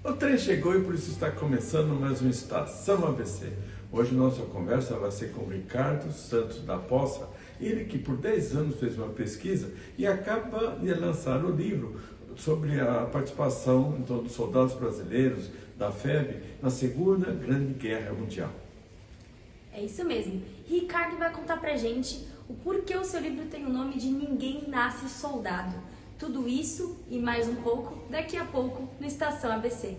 O trem chegou e por isso está começando mais uma Estação ABC. Hoje nossa conversa vai ser com o Ricardo Santos da Poça, ele que por 10 anos fez uma pesquisa e acaba de lançar o livro sobre a participação então, dos soldados brasileiros da FEB na Segunda Grande Guerra Mundial. É isso mesmo. Ricardo vai contar pra gente o porquê o seu livro tem o nome de Ninguém Nasce Soldado. Tudo isso e mais um pouco daqui a pouco no Estação ABC.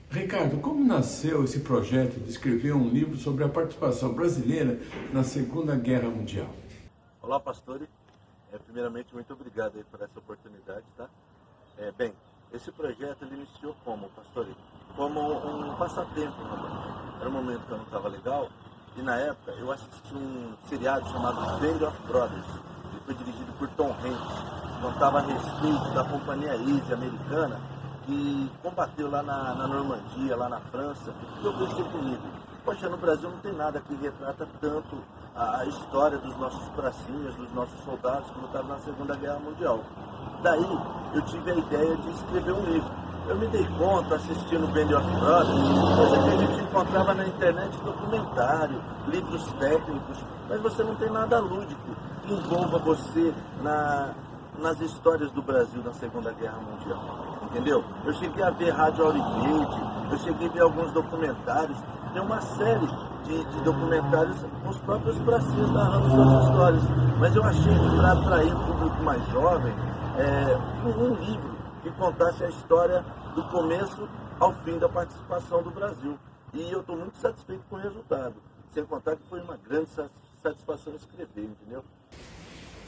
Ricardo, como nasceu esse projeto de escrever um livro sobre a participação brasileira na Segunda Guerra Mundial? Olá, pastores. Primeiramente, muito obrigado aí por essa oportunidade, tá? Bem, esse projeto ele iniciou como, pastor? Como um passatempo, realmente. Era um momento que eu não estava legal e na época eu assisti um seriado chamado Band of Brothers, que foi dirigido por Tom Hanks. Contava a respeito da companhia Easy americana que combateu lá na Normandia, lá na França, e eu pensei comigo, poxa, no Brasil não tem nada que retrata tanto a história dos nossos pracinhas, dos nossos soldados que lutaram na Segunda Guerra Mundial. Daí eu tive a ideia de escrever um livro. Eu me dei conta, assistindo Band of Brothers, coisa que a gente encontrava na internet, documentário, livros técnicos, mas você não tem nada lúdico que envolva você nas histórias do Brasil na Segunda Guerra Mundial. Entendeu? Eu cheguei a ver Rádio Ouro Verde, eu cheguei a ver alguns documentários, tem uma série de documentários com os próprios pracinhos narrando suas histórias. Mas eu achei que para atrair o público mais jovem, um livro que contasse a história do começo ao fim da participação do Brasil. E eu estou muito satisfeito com o resultado. Sem contar que foi uma grande satisfação escrever, entendeu?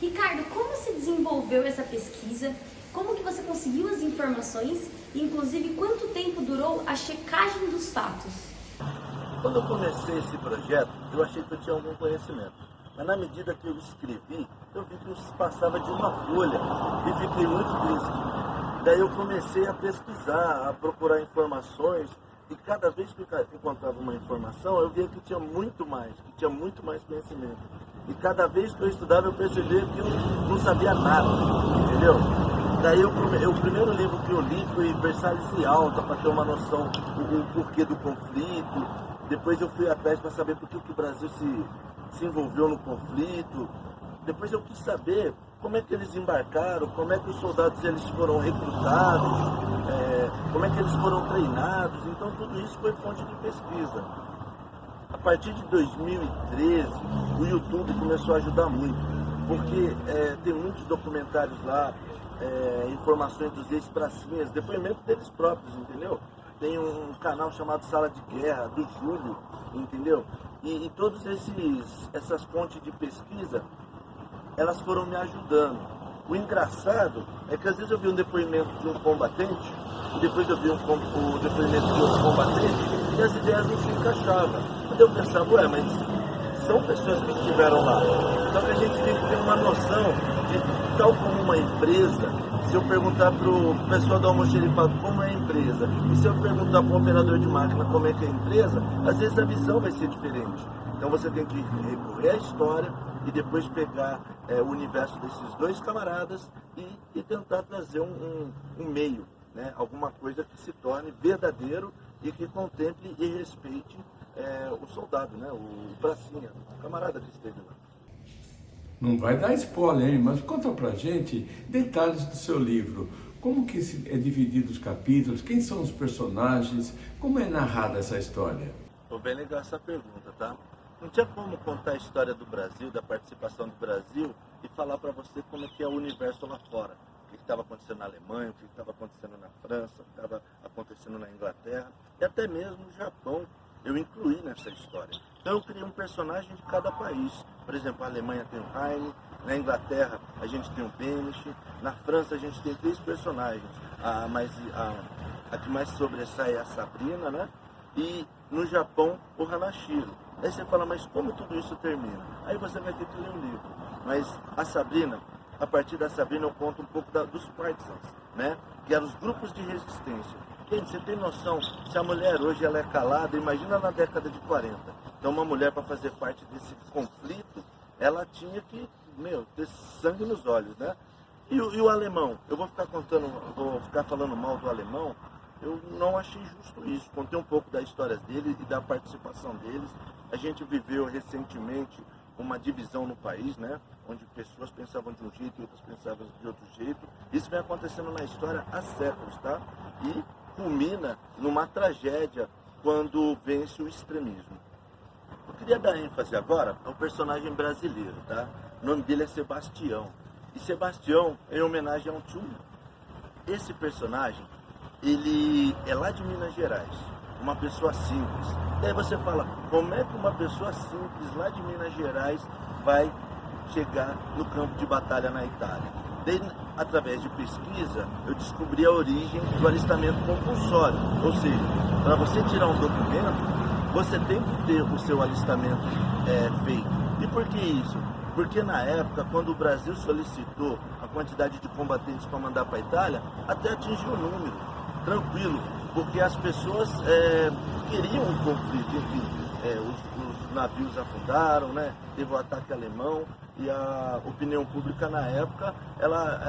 Ricardo, como se desenvolveu essa pesquisa? Como que você conseguiu as informações? E, inclusive, quanto tempo durou a checagem dos fatos? Quando eu comecei esse projeto, eu achei que eu tinha algum conhecimento. Mas na medida que eu escrevi, eu vi que não se passava de uma folha e fiquei muito triste. Daí eu comecei a pesquisar, a procurar informações e cada vez que eu encontrava uma informação, eu via que tinha muito mais conhecimento. E cada vez que eu estudava, eu percebia que eu não sabia nada, entendeu? Daí o primeiro livro que eu li foi Versalhes e Alta, para ter uma noção do porquê do conflito. Depois eu fui atrás para saber por que o Brasil se envolveu no conflito. Depois eu quis saber como é que eles embarcaram, como é que os soldados eles foram recrutados, como é que eles foram treinados. Então tudo isso foi fonte de pesquisa. A partir de 2013, o YouTube começou a ajudar muito, porque tem muitos documentários lá, informações dos ex-pracinhas, depoimentos deles próprios, entendeu? Tem um canal chamado Sala de Guerra, do Júlio, entendeu? E todas essas fontes de pesquisa, elas foram me ajudando. O engraçado é que às vezes eu vi um depoimento de um combatente, e depois eu vi o depoimento de outro combatente, e as ideias não se encaixavam. Então eu pensava, mas são pessoas que estiveram lá. Só que a gente tem que ter uma noção de, tal como uma empresa, se eu perguntar para o pessoal do almoxerifado como é a empresa, e se eu perguntar para o operador de máquina como é que é a empresa, às vezes a visão vai ser diferente. Então você tem que recorrer à história e depois pegar o universo desses dois camaradas e tentar trazer um meio, né? Alguma coisa que se torne verdadeiro e que contemple e respeite o soldado, né? O pracinha, o camarada que esteve lá. Não vai dar spoiler, hein? Mas conta pra gente detalhes do seu livro. Como que é dividido os capítulos? Quem são os personagens? Como é narrada essa história? Foi bem legal essa pergunta, tá? Não tinha como contar a história do Brasil, da participação do Brasil e falar para você como é que é o universo lá fora. O que estava acontecendo na Alemanha, o que estava acontecendo na França, o que estava acontecendo na Inglaterra e até mesmo no Japão. Eu incluí nessa história. Então eu criei um personagem de cada país. Por exemplo, a Alemanha tem o Heine, na Inglaterra a gente tem o Benesch, na França a gente tem 3 personagens. A que mais sobressai é a Sabrina, né? E no Japão o Hanashiro. Aí você fala, mas como tudo isso termina? Aí você vai ter que ler um livro. Mas a Sabrina, a partir da Sabrina eu conto um pouco dos partisans, né? Que eram os grupos de resistência. Entende? Você tem noção, se a mulher hoje ela é calada, imagina na década de 40. Então uma mulher para fazer parte desse conflito, ela tinha que, ter sangue nos olhos, né? E o alemão? Eu vou ficar falando mal do alemão. Eu não achei justo isso. Contei um pouco da história dele e da participação deles. A gente viveu recentemente uma divisão no país, né? Onde pessoas pensavam de um jeito e outras pensavam de outro jeito. Isso vem acontecendo na história há séculos, tá? E culmina numa tragédia quando vence o extremismo. Eu queria dar ênfase agora ao personagem brasileiro, tá? O nome dele é Sebastião. E Sebastião é em homenagem a um tio. Esse personagem, ele é lá de Minas Gerais, uma pessoa simples. E aí você fala, como é que uma pessoa simples lá de Minas Gerais vai chegar no campo de batalha na Itália? Daí, através de pesquisa, eu descobri a origem do alistamento compulsório. Ou seja, para você tirar um documento, você tem que ter o seu alistamento feito. E por que isso? Porque na época, quando o Brasil solicitou a quantidade de combatentes para mandar para a Itália, até atingiu o número, tranquilo, porque as pessoas queriam um conflito. Enfim, os navios afundaram, né? Teve o ataque alemão e a opinião pública na época, ela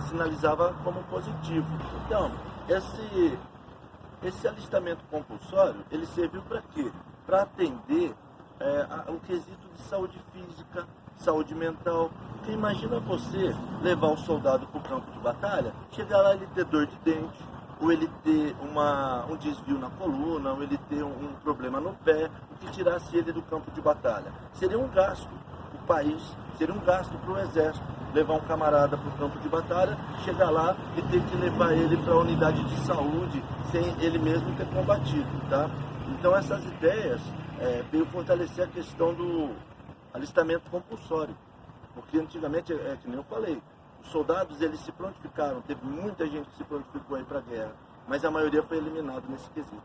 sinalizava como positivo. Então, esse alistamento compulsório, ele serviu para quê? Para atender o quesito de saúde física, saúde mental. Porque imagina você levar o soldado para o campo de batalha, chegar lá e ele ter dor de dente, ou ele ter um desvio na coluna, ou ele ter um problema no pé, o que tirasse ele do campo de batalha. Seria um gasto para o país, seria um gasto para o exército, levar um camarada para o campo de batalha, chegar lá e ter que levar ele para a unidade de saúde, sem ele mesmo ter combatido, tá? Então essas ideias veio fortalecer a questão do alistamento compulsório, porque antigamente, que nem eu falei, os soldados eles se prontificaram, teve muita gente que se prontificou aí para a guerra, mas a maioria foi eliminada nesse quesito.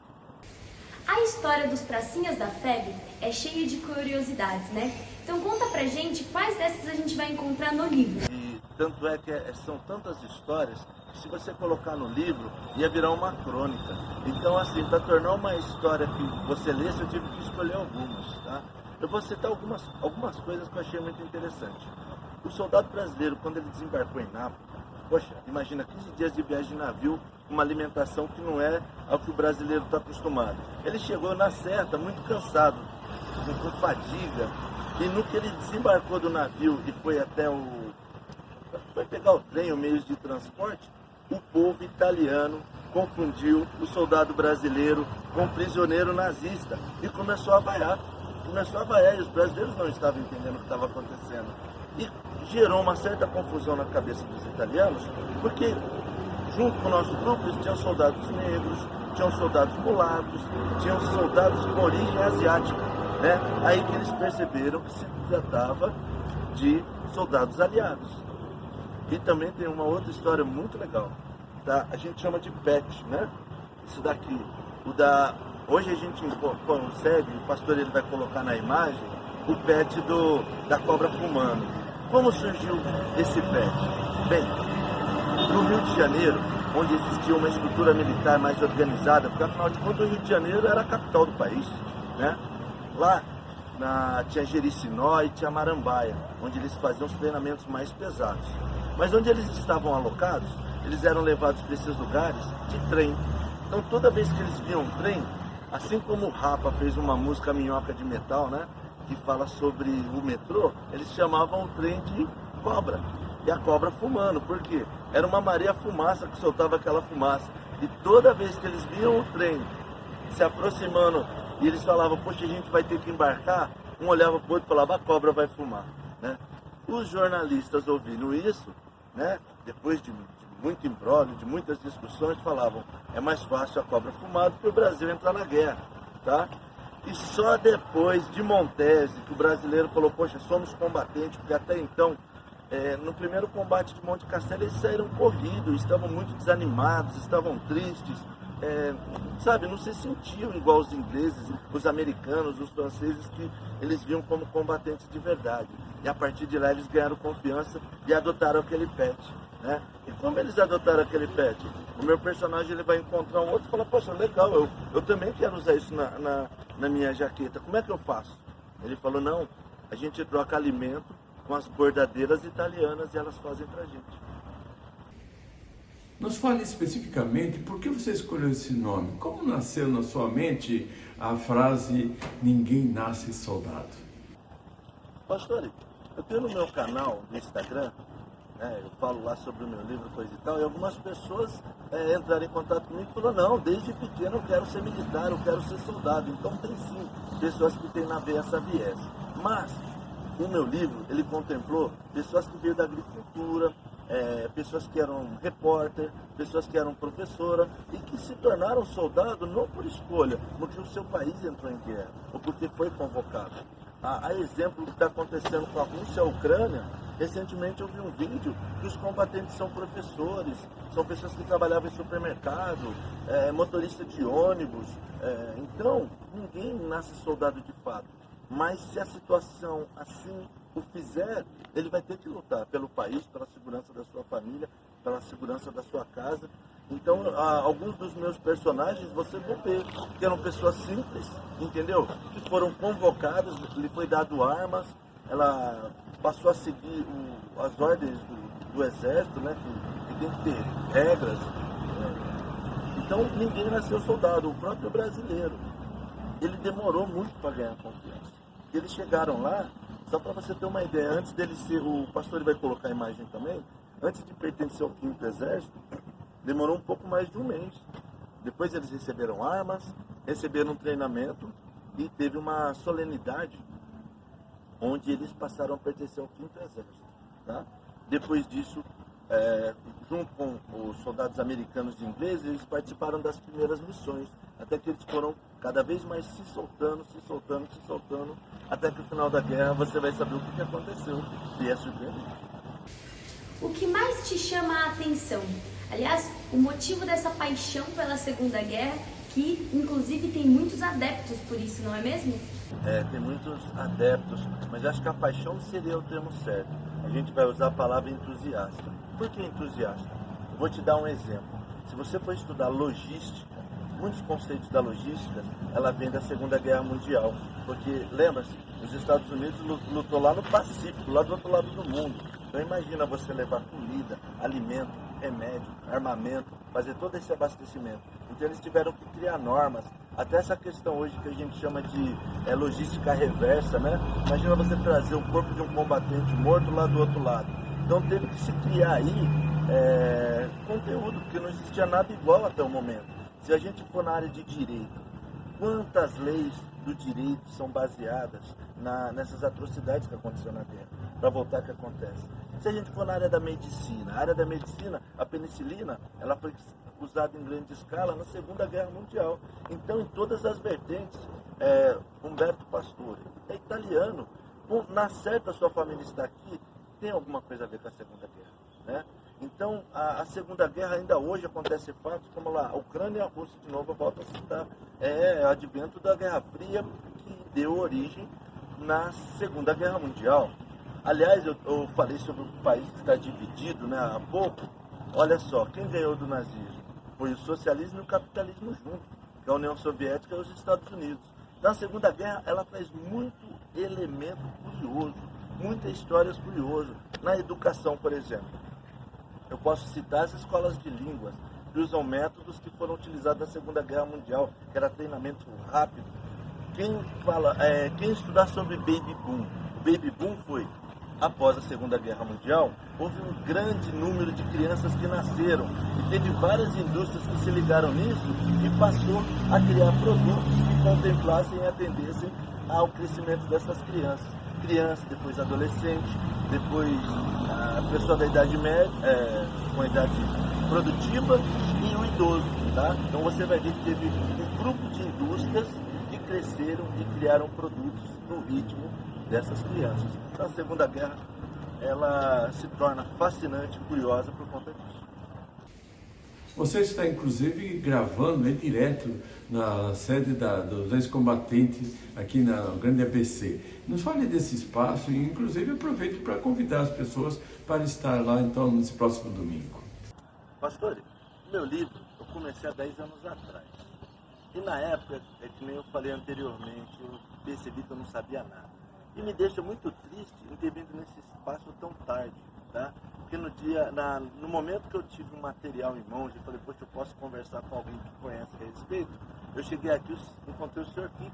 A história dos pracinhas da FEB é cheia de curiosidades, né? Então conta pra gente quais dessas a gente vai encontrar no livro. E tanto é que são tantas histórias que se você colocar no livro ia virar uma crônica. Então assim, para tornar uma história que você lesse, eu tive que escolher algumas, tá? Eu vou citar algumas coisas que eu achei muito interessante. O soldado brasileiro, quando ele desembarcou em Nápoles, poxa, imagina 15 dias de viagem de navio, uma alimentação que não é ao que o brasileiro está acostumado. Ele chegou na certa, muito cansado, com fadiga, e no que ele desembarcou do navio e foi até foi pegar o trem, o meios de transporte, o povo italiano confundiu o soldado brasileiro com um prisioneiro nazista e começou a vaiar. E os brasileiros não estavam entendendo o que estava acontecendo. E gerou uma certa confusão na cabeça dos italianos, porque junto com o nosso grupo eles tinham soldados negros, tinham soldados mulatos, tinham soldados com origem asiática, né? Aí que eles perceberam que se tratava de soldados aliados. E também tem uma outra história muito legal, tá? A gente chama de PET, né? Isso daqui, hoje a gente consegue, o pastor ele vai colocar na imagem, o PET da cobra fumando. Como surgiu esse PET? Bem, no Rio de Janeiro, onde existia uma estrutura militar mais organizada, porque afinal de contas o Rio de Janeiro era a capital do país, né? Lá tinha Jericinó e tinha Marambaia, onde eles faziam os treinamentos mais pesados. Mas onde eles estavam alocados, eles eram levados para esses lugares de trem. Então toda vez que eles viam um trem, assim como o Rapa fez uma música Minhoca de Metal, né? Que fala sobre o metrô, eles chamavam o trem de cobra. E a cobra fumando, por quê? Era uma Maria Fumaça que soltava aquela fumaça. E toda vez que eles viam o trem se aproximando e eles falavam, poxa, a gente vai ter que embarcar, um olhava para o outro e falava, a cobra vai fumar, né? Os jornalistas ouvindo isso, né? Depois de muito imbróglio, de muitas discussões, falavam, é mais fácil a cobra fumar do que o Brasil entrar na guerra, tá? E só depois de Montese, que o brasileiro falou, poxa, somos combatentes, porque até então, no primeiro combate de Monte Castelo, eles saíram corridos, estavam muito desanimados, estavam tristes, sabe, não se sentiam igual os ingleses, os americanos, os franceses, que eles viam como combatentes de verdade. E a partir de lá eles ganharam confiança e adotaram aquele PET. né? E como eles adotaram aquele pet? O meu personagem ele vai encontrar um outro e fala, poxa, legal, eu também quero usar isso na minha jaqueta, como é que eu faço? Ele falou, não, a gente troca alimento com as bordadeiras italianas e elas fazem pra gente. Nos fale especificamente por que você escolheu esse nome. Como nasceu na sua mente a frase "Ninguém nasce soldado"? Pastor, eu tenho no meu canal do Instagram, eu falo lá sobre o meu livro, coisa e tal, e algumas pessoas entraram em contato comigo e falaram, não, desde pequeno eu quero ser militar, eu quero ser soldado. Então tem sim pessoas que têm na veia essa viés. Mas o meu livro, ele contemplou pessoas que veio da agricultura, pessoas que eram repórter, pessoas que eram professora e que se tornaram soldado não por escolha, porque o seu país entrou em guerra ou porque foi convocado. A exemplo do que está acontecendo com a Rússia e a Ucrânia, recentemente eu vi um vídeo que os combatentes são professores, são pessoas que trabalhavam em supermercado, motorista de ônibus. Então, ninguém nasce soldado de fato. Mas se a situação assim o fizer, ele vai ter que lutar pelo país, pela segurança da sua família, pela segurança da sua casa. Então, alguns dos meus personagens, você vai ver que eram pessoas simples, entendeu? Que foram convocadas, lhe foi dado armas, ela passou a seguir as ordens do exército, né? Que tem que ter regras. Então, ninguém nasceu soldado, o próprio brasileiro. Ele demorou muito para ganhar confiança. Eles chegaram lá, só para você ter uma ideia, antes dele ser, o pastor vai colocar a imagem também, antes de pertencer ao 5º Exército, demorou um pouco mais de um mês. Depois eles receberam armas, receberam um treinamento e teve uma solenidade onde eles passaram a pertencer ao 5º Exército. Tá? Depois disso, junto com os soldados americanos e ingleses, eles participaram das primeiras missões, até que eles foram cada vez mais se soltando, até que no final da guerra você vai saber o que aconteceu, e é surpreendente. O que mais te chama a atenção? Aliás, o motivo dessa paixão pela Segunda Guerra, que inclusive tem muitos adeptos por isso, não é mesmo? Tem muitos adeptos, mas acho que a paixão seria o termo certo. A gente vai usar a palavra entusiasta. Por que entusiasta? Eu vou te dar um exemplo. Se você for estudar logística, muitos conceitos da logística, ela vem da Segunda Guerra Mundial. Porque, lembra-se, os Estados Unidos lutou lá no Pacífico, lá do outro lado do mundo. Então imagina você levar comida, alimento, remédio, armamento, fazer todo esse abastecimento. Então eles tiveram que criar normas. Até essa questão hoje que a gente chama de logística reversa, né? Imagina você trazer o corpo de um combatente morto lá do outro lado. Então teve que se criar aí conteúdo, porque não existia nada igual até o momento. Se a gente for na área de direito, quantas leis do direito são baseadas nessas atrocidades que aconteceram na guerra, para voltar ao que acontece. Se a gente for na área da medicina, a penicilina, ela foi usada em grande escala na Segunda Guerra Mundial. Então, em todas as vertentes, Umberto Pastore é italiano, na certa sua família está aqui, tem alguma coisa a ver com a Segunda Guerra, né? Então, a Segunda Guerra ainda hoje acontece fatos como lá, a Ucrânia e a Rússia, de novo, eu volto a citar, advento da Guerra Fria que deu origem na Segunda Guerra Mundial. Aliás, eu falei sobre o país que está dividido, né, há pouco. Olha só, quem ganhou do nazismo? Foi o socialismo e o capitalismo junto, que é a União Soviética e os Estados Unidos. Então, a Segunda Guerra, ela traz muito elemento curioso, muitas histórias curiosas. Na educação, por exemplo, eu posso citar as escolas de línguas, que usam métodos que foram utilizados na Segunda Guerra Mundial, que era treinamento rápido. Quem estudar sobre Baby Boom, Baby Boom foi, após a Segunda Guerra Mundial, houve um grande número de crianças que nasceram, e teve várias indústrias que se ligaram nisso, e passou a criar produtos que contemplassem e atendessem ao crescimento dessas crianças. Depois adolescente, depois a pessoa da idade média, com a idade produtiva, e o idoso, tá? Então você vai ver que teve um grupo de indústrias que cresceram e criaram produtos no ritmo dessas crianças. Então a Segunda Guerra, ela se torna fascinante e curiosa por conta disso. Você está inclusive gravando direto na sede dos ex-combatentes aqui na Grande ABC. Nos fale desse espaço e inclusive aproveito para convidar as pessoas para estar lá então nesse próximo domingo. Pastor, meu livro eu comecei há 10 anos atrás. E na época, que nem eu falei anteriormente, eu percebi que eu não sabia nada. E me deixa muito triste em ter vindo nesse espaço tão tarde, tá? Porque no momento que eu tive um material em mãos e falei, poxa, eu posso conversar com alguém que conhece a respeito, eu cheguei aqui e encontrei o senhor Kiko,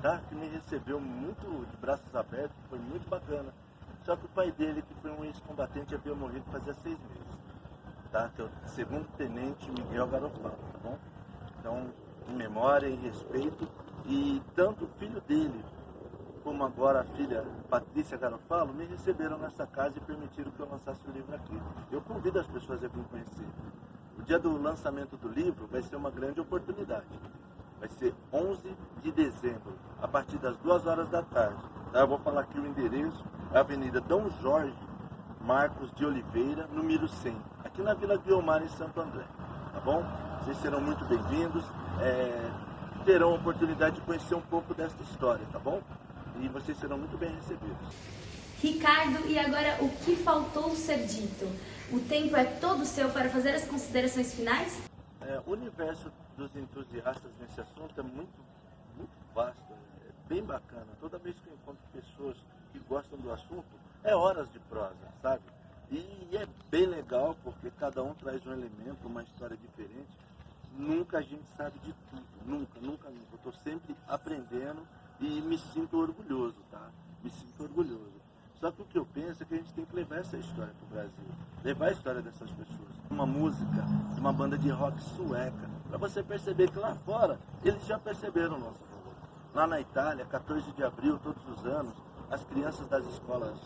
tá? Que me recebeu muito de braços abertos, foi muito bacana. Só que o pai dele, que foi um ex-combatente, havia morrido fazia 6 meses, tá? Que é o segundo tenente Miguel Garofalo, tá bom? Então, em memória, em respeito, e tanto o filho dele, como agora a filha Patrícia Garofalo, me receberam nessa casa e permitiram que eu lançasse o livro aqui. Eu convido as pessoas a vir conhecer. O dia do lançamento do livro vai ser uma grande oportunidade. Vai ser 11 de dezembro, a partir das 2 horas da tarde. Tá? Eu vou falar aqui o endereço, é a Avenida Dom Jorge Marcos de Oliveira, número 100, aqui na Vila Guiomar, em Santo André. Tá bom? Vocês serão muito bem-vindos, terão a oportunidade de conhecer um pouco desta história, tá bom? E vocês serão muito bem recebidos. Ricardo, e agora o que faltou ser dito? O tempo é todo seu para fazer as considerações finais? O universo dos entusiastas nesse assunto é muito vasto, é bem bacana. Toda vez que eu encontro pessoas que gostam do assunto, é horas de prosa, sabe? E é bem legal porque cada um traz um elemento, uma história diferente. Nunca a gente sabe de tudo, nunca. Eu estou sempre aprendendo e me sinto orgulhoso, tá? Me sinto orgulhoso. Só que o que eu penso é que a gente tem que levar essa história para o Brasil, levar a história dessas pessoas. Uma música de uma banda de rock sueca, para você perceber que lá fora eles já perceberam o nosso valor. Lá na Itália, 14 de abril, todos os anos, as crianças das escolas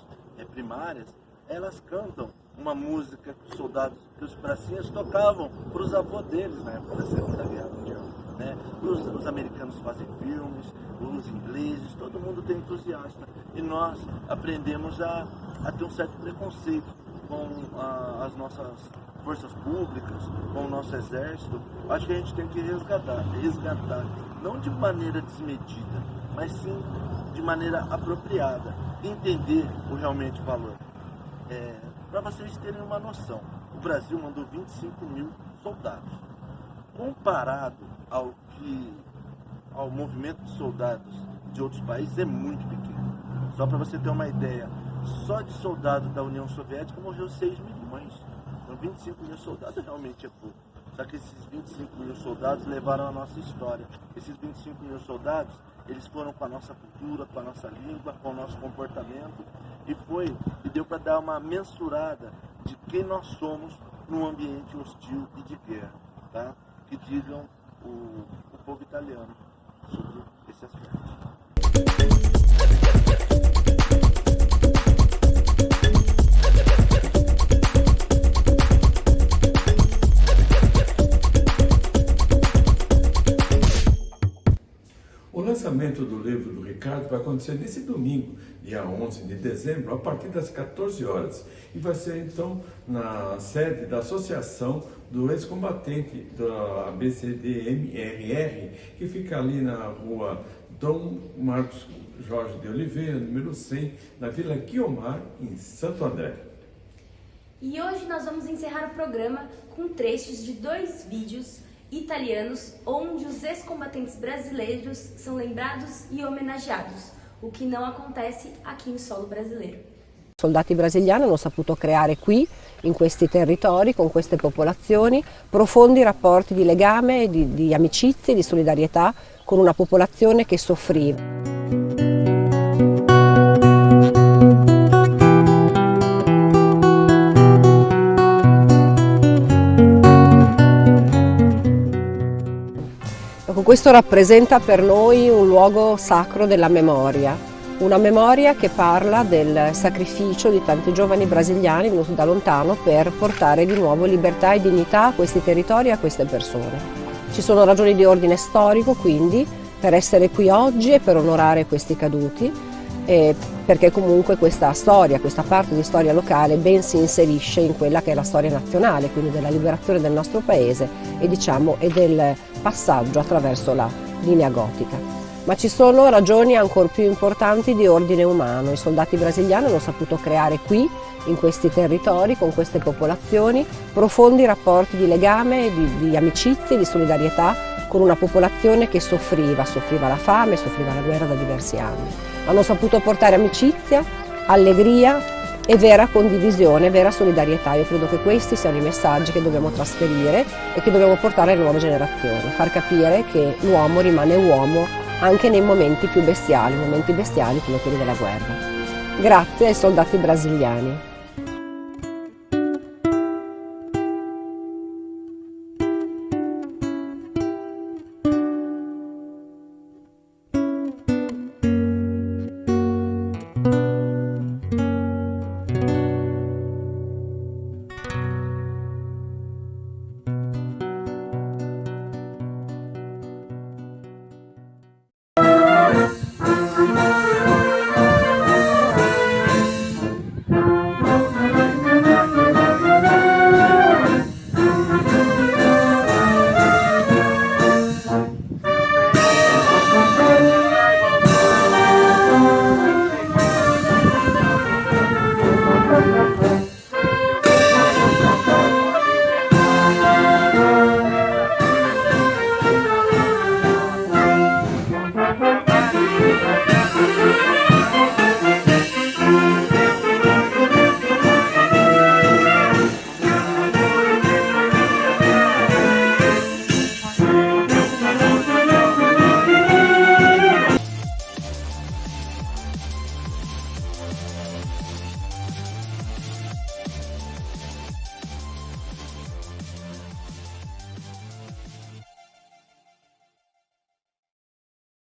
primárias, elas cantam uma música que os soldados, que os pracinhas tocavam para os avós deles na época da Segunda Guerra Mundial. Né? Os americanos fazem filmes, os ingleses, todo mundo tem entusiasta. E nós aprendemos a ter um certo preconceito com as nossas forças públicas, com o nosso exército. Acho que a gente tem que resgatar, não de maneira desmedida, mas sim de maneira apropriada, entender o realmente valor. Para vocês terem uma noção, o Brasil mandou 25 mil soldados. Comparado ao movimento de soldados de outros países, é muito pequeno. Só para você ter uma ideia, só de soldados da União Soviética morreu 6 milhões. Então 25 mil soldados realmente é pouco. Só que esses 25 mil soldados levaram a nossa história. Esses 25 mil soldados, eles foram com a nossa cultura, com a nossa língua, com o nosso comportamento. E deu para dar uma mensurada de quem nós somos num ambiente hostil e de guerra. Tá? Que digam o povo italiano sobre esse aspecto. O lançamento do livro do Ricardo vai acontecer nesse domingo, dia 11 de dezembro, a partir das 14 horas. E vai ser então na sede da Associação do Ex-Combatente da ABCDMRR, que fica ali na rua Dom Marcos Jorge de Oliveira, número 100, na Vila Guiomar, em Santo André. E hoje nós vamos encerrar o programa com trechos de 2 vídeos italianos, onde os ex-combatentes brasileiros são lembrados e homenageados, o que não acontece aqui em solo brasileiro. I soldati brasiliani hanno saputo creare qui, in questi territori, con queste popolazioni, profondi rapporti di legame, di amicizia e di solidarietà con una popolazione che soffriva. Questo rappresenta per noi un luogo sacro della memoria, una memoria che parla del sacrificio di tanti giovani brasiliani venuti da lontano per portare di nuovo libertà e dignità a questi territori e a queste persone. Ci sono ragioni di ordine storico quindi per essere qui oggi e per onorare questi caduti, e perché comunque questa storia, questa parte di storia locale ben si inserisce in quella che è la storia nazionale, quindi della liberazione del nostro paese e del passaggio attraverso la linea gotica. Ma ci sono ragioni ancora più importanti di ordine umano. I soldati brasiliani hanno saputo creare qui, in questi territori, con queste popolazioni, profondi rapporti di legame, di amicizia e di solidarietà con una popolazione che soffriva la fame, soffriva la guerra da diversi anni. Hanno saputo portare amicizia, allegria e vera condivisione, vera solidarietà. Io credo che questi siano i messaggi che dobbiamo trasferire e che dobbiamo portare alle nuove generazioni, far capire che l'uomo rimane uomo anche nei momenti più bestiali, momenti bestiali come quelli della guerra. Grazie ai soldati brasiliani.